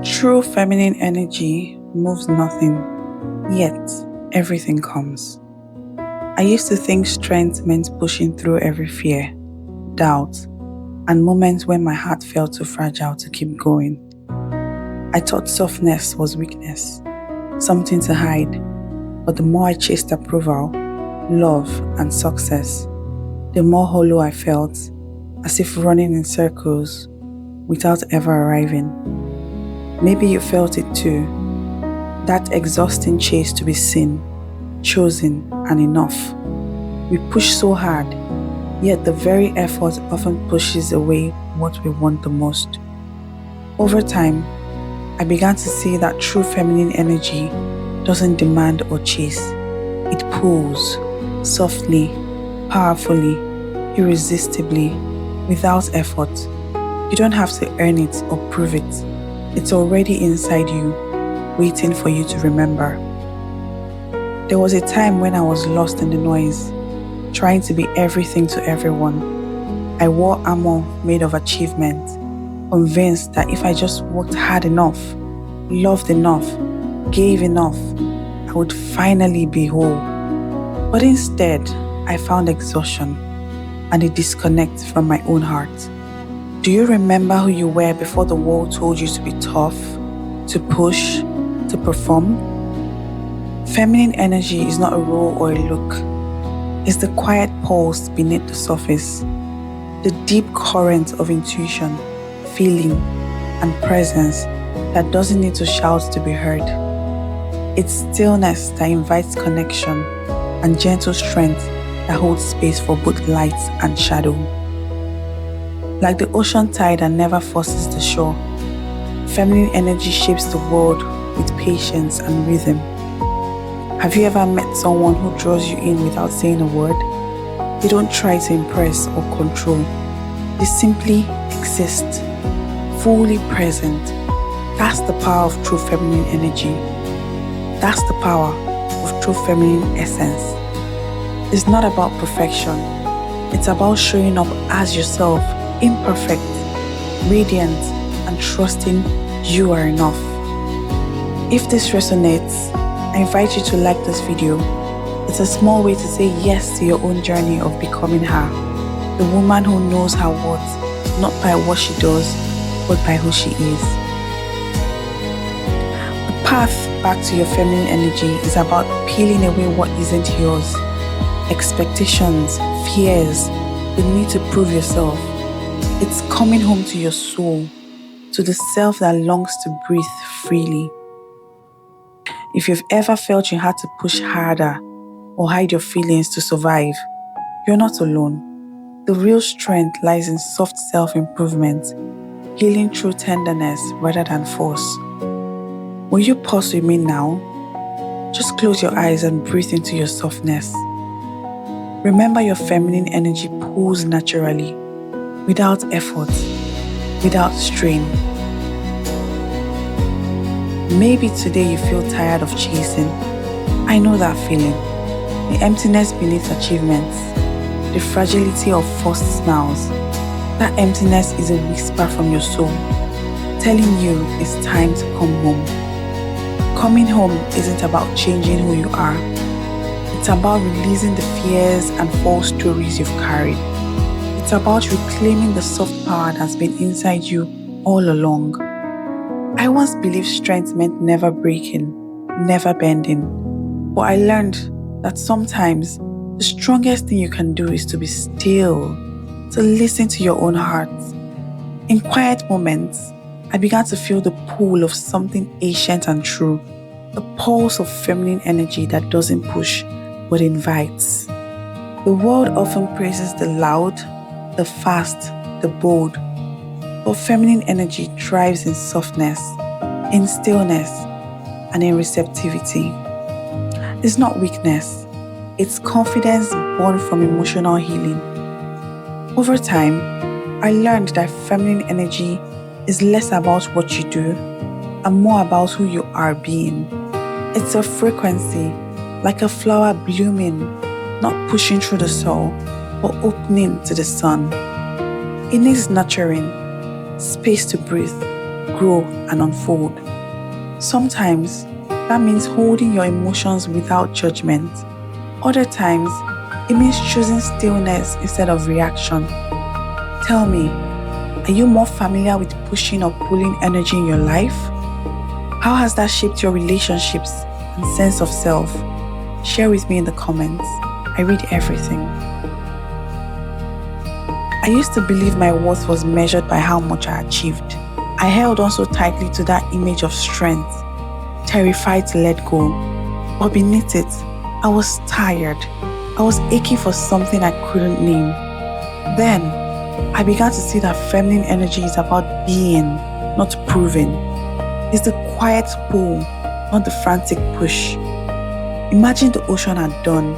True feminine energy moves nothing, yet everything comes. I used to think strength meant pushing through every fear, doubt, and moments when my heart felt too fragile to keep going. I thought softness was weakness, something to hide, but the more I chased approval, love, and success, the more hollow I felt, as if running in circles without ever arriving. Maybe you felt it too, that exhausting chase to be seen, chosen, and enough. We push so hard, yet the very effort often pushes away what we want the most. Over time, I began to see that true feminine energy doesn't demand or chase. It pulls, softly, powerfully, irresistibly, without effort. You don't have to earn it or prove it. It's already inside you, waiting for you to remember. There was a time when I was lost in the noise, trying to be everything to everyone. I wore armor made of achievement, convinced that if I just worked hard enough, loved enough, gave enough, I would finally be whole. But instead, I found exhaustion and a disconnect from my own heart. Do you remember who you were before the world told you to be tough, to push, to perform? Feminine energy is not a role or a look. It's the quiet pulse beneath the surface, the deep current of intuition, feeling, and presence that doesn't need to shout to be heard. It's stillness that invites connection and gentle strength that holds space for both light and shadow. Like the ocean tide that never forces the shore, feminine energy shapes the world with patience and rhythm. Have you ever met someone who draws you in without saying a word? They don't try to impress or control. They simply exist, fully present. That's the power of true feminine energy. That's the power of true feminine essence. It's not about perfection. It's about showing up as yourself, imperfect, radiant, and trusting you are enough. If this resonates, I invite you to like this video. It's a small way to say yes to your own journey of becoming her, the woman who knows her worth, not by what she does, but by who she is. The path back to your feminine energy is about peeling away what isn't yours, expectations, fears, the need to prove yourself. It's coming home to your soul, to the self that longs to breathe freely. If you've ever felt you had to push harder or hide your feelings to survive, you're not alone. The real strength lies in soft self-improvement, healing through tenderness rather than force. Will you pause with me now? Just close your eyes and breathe into your softness. Remember, your feminine energy pulls naturally, without effort, without strain. Maybe today you feel tired of chasing. I know that feeling. The emptiness beneath achievements, the fragility of forced smiles. That emptiness is a whisper from your soul, telling you it's time to come home. Coming home isn't about changing who you are. It's about releasing the fears and false stories you've carried. It's about reclaiming the soft power that's been inside you all along. I once believed strength meant never breaking, never bending. But I learned that sometimes the strongest thing you can do is to be still, to listen to your own heart. In quiet moments, I began to feel the pull of something ancient and true, the pulse of feminine energy that doesn't push, but invites. The world often praises the loud, the fast, the bold. But feminine energy thrives in softness, in stillness, and in receptivity. It's not weakness, it's confidence born from emotional healing. Over time, I learned that feminine energy is less about what you do and more about who you are being. It's a frequency, like a flower blooming, not pushing through the soil, but opening to the sun. It needs nurturing, space to breathe, grow, and unfold. Sometimes that means holding your emotions without judgment. Other times, it means choosing stillness instead of reaction. Tell me, are you more familiar with pushing or pulling energy in your life? How has that shaped your relationships and sense of self? Share with me in the comments. I read everything. I used to believe my worth was measured by how much I achieved. I held on so tightly to that image of strength, terrified to let go. But beneath it, I was tired. I was aching for something I couldn't name. Then, I began to see that feminine energy is about being, not proving. It's the quiet pull, not the frantic push. Imagine the ocean at dawn,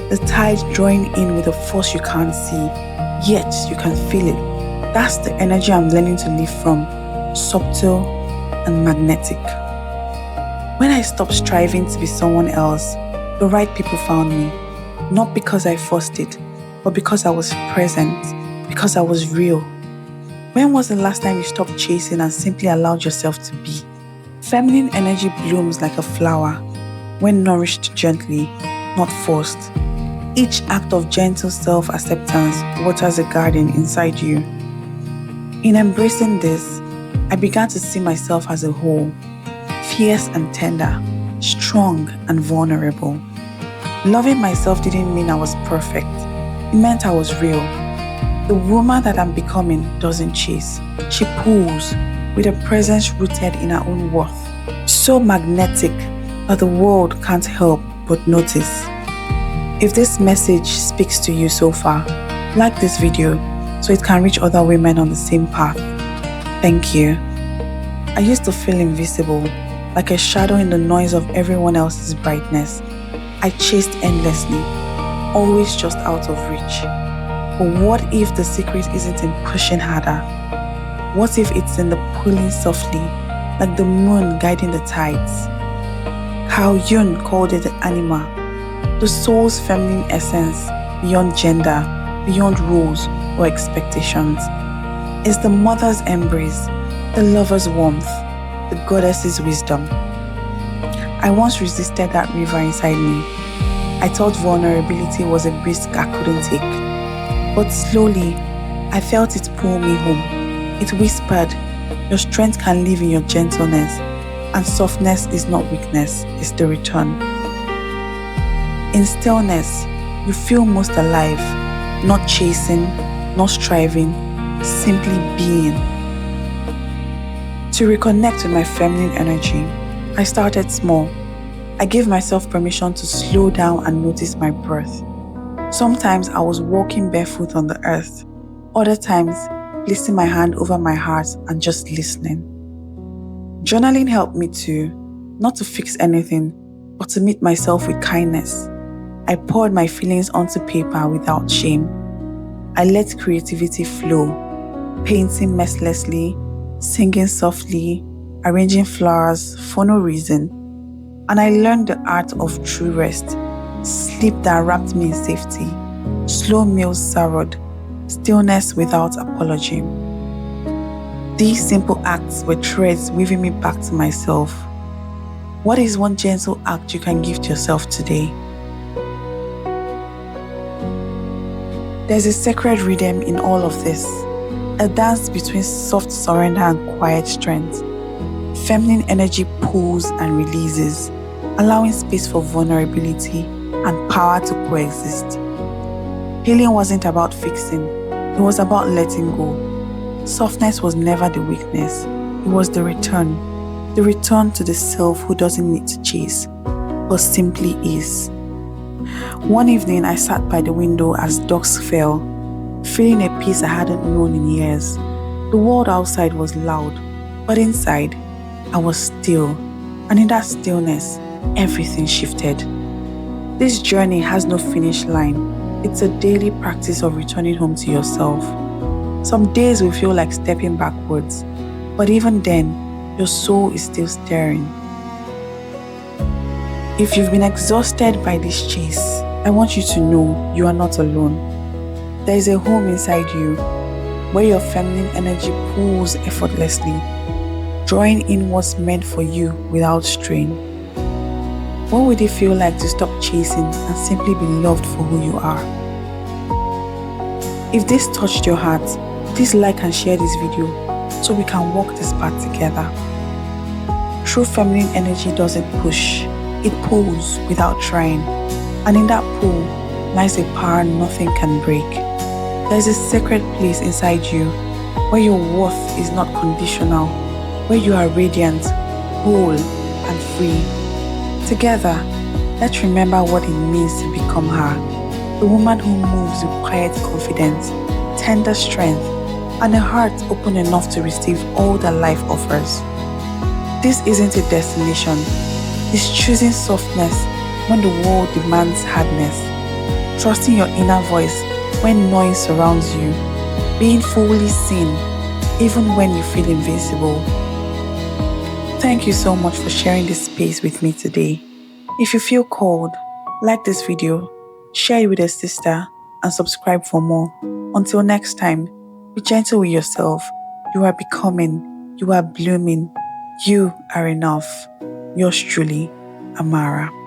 the tide drawing in with a force you can't see, yet you can feel it. That's the energy I'm learning to live from, subtle and magnetic. When I stopped striving to be someone else, the right people found me. Not because I forced it, but because I was present, because I was real. When was the last time you stopped chasing and simply allowed yourself to be? Feminine energy blooms like a flower when nourished gently, not forced. Each act of gentle self-acceptance waters a garden inside you. In embracing this, I began to see myself as a whole, fierce and tender, strong and vulnerable. Loving myself didn't mean I was perfect. It meant I was real. The woman that I'm becoming doesn't chase. She pulls with a presence rooted in her own worth. So magnetic that the world can't help but notice. If this message speaks to you so far, like this video so it can reach other women on the same path. Thank you. I used to feel invisible, like a shadow in the noise of everyone else's brightness. I chased endlessly, always just out of reach. But what if the secret isn't in pushing harder? What if it's in the pulling softly, like the moon guiding the tides? Carl Jung called it the anima, the soul's feminine essence, beyond gender, beyond rules or expectations. It's the mother's embrace, the lover's warmth, the goddess's wisdom. I once resisted that river inside me. I thought vulnerability was a risk I couldn't take. But slowly, I felt it pull me home. It whispered, your strength can live in your gentleness, and softness is not weakness, it's the return. In stillness, you feel most alive, not chasing, not striving, simply being. To reconnect with my feminine energy, I started small. I gave myself permission to slow down and notice my breath. Sometimes I was walking barefoot on the earth. Other times, placing my hand over my heart and just listening. Journaling helped me too, not to fix anything, but to meet myself with kindness. I poured my feelings onto paper without shame. I let creativity flow, painting mercilessly, singing softly, arranging flowers for no reason. And I learned the art of true rest, sleep that wrapped me in safety, slow meals sorrowed, stillness without apology. These simple acts were threads weaving me back to myself. What is one gentle act you can give to yourself today? There's a sacred rhythm in all of this, a dance between soft surrender and quiet strength. Feminine energy pulls and releases, allowing space for vulnerability and power to coexist. Healing wasn't about fixing, it was about letting go. Softness was never the weakness, it was the return to the self who doesn't need to chase, but simply is. One evening, I sat by the window as dusk fell, feeling a peace I hadn't known in years. The world outside was loud, but inside, I was still. And in that stillness, everything shifted. This journey has no finish line. It's a daily practice of returning home to yourself. Some days will feel like stepping backwards, but even then, your soul is still stirring. If you've been exhausted by this chase, I want you to know you are not alone. There is a home inside you where your feminine energy pulls effortlessly. drawing in what's meant for you without strain. What would it feel like to stop chasing and simply be loved for who you are? If this touched your heart, please like and share this video so we can walk this path together. True feminine energy doesn't push, it pulls without trying. And in that pull lies a power nothing can break. There's a sacred place inside you where your worth is not conditional, where you are radiant, whole, and free. Together, let's remember what it means to become her, a woman who moves with quiet confidence, tender strength, and a heart open enough to receive all that life offers. This isn't a destination, it's choosing softness when the world demands hardness, trusting your inner voice when noise surrounds you, being fully seen even when you feel invincible. Thank you so much for sharing this space with me today. If you feel called, like this video, share it with a sister, and subscribe for more. Until next time, be gentle with yourself. You are becoming, you are blooming, you are enough. Yours truly, Amara.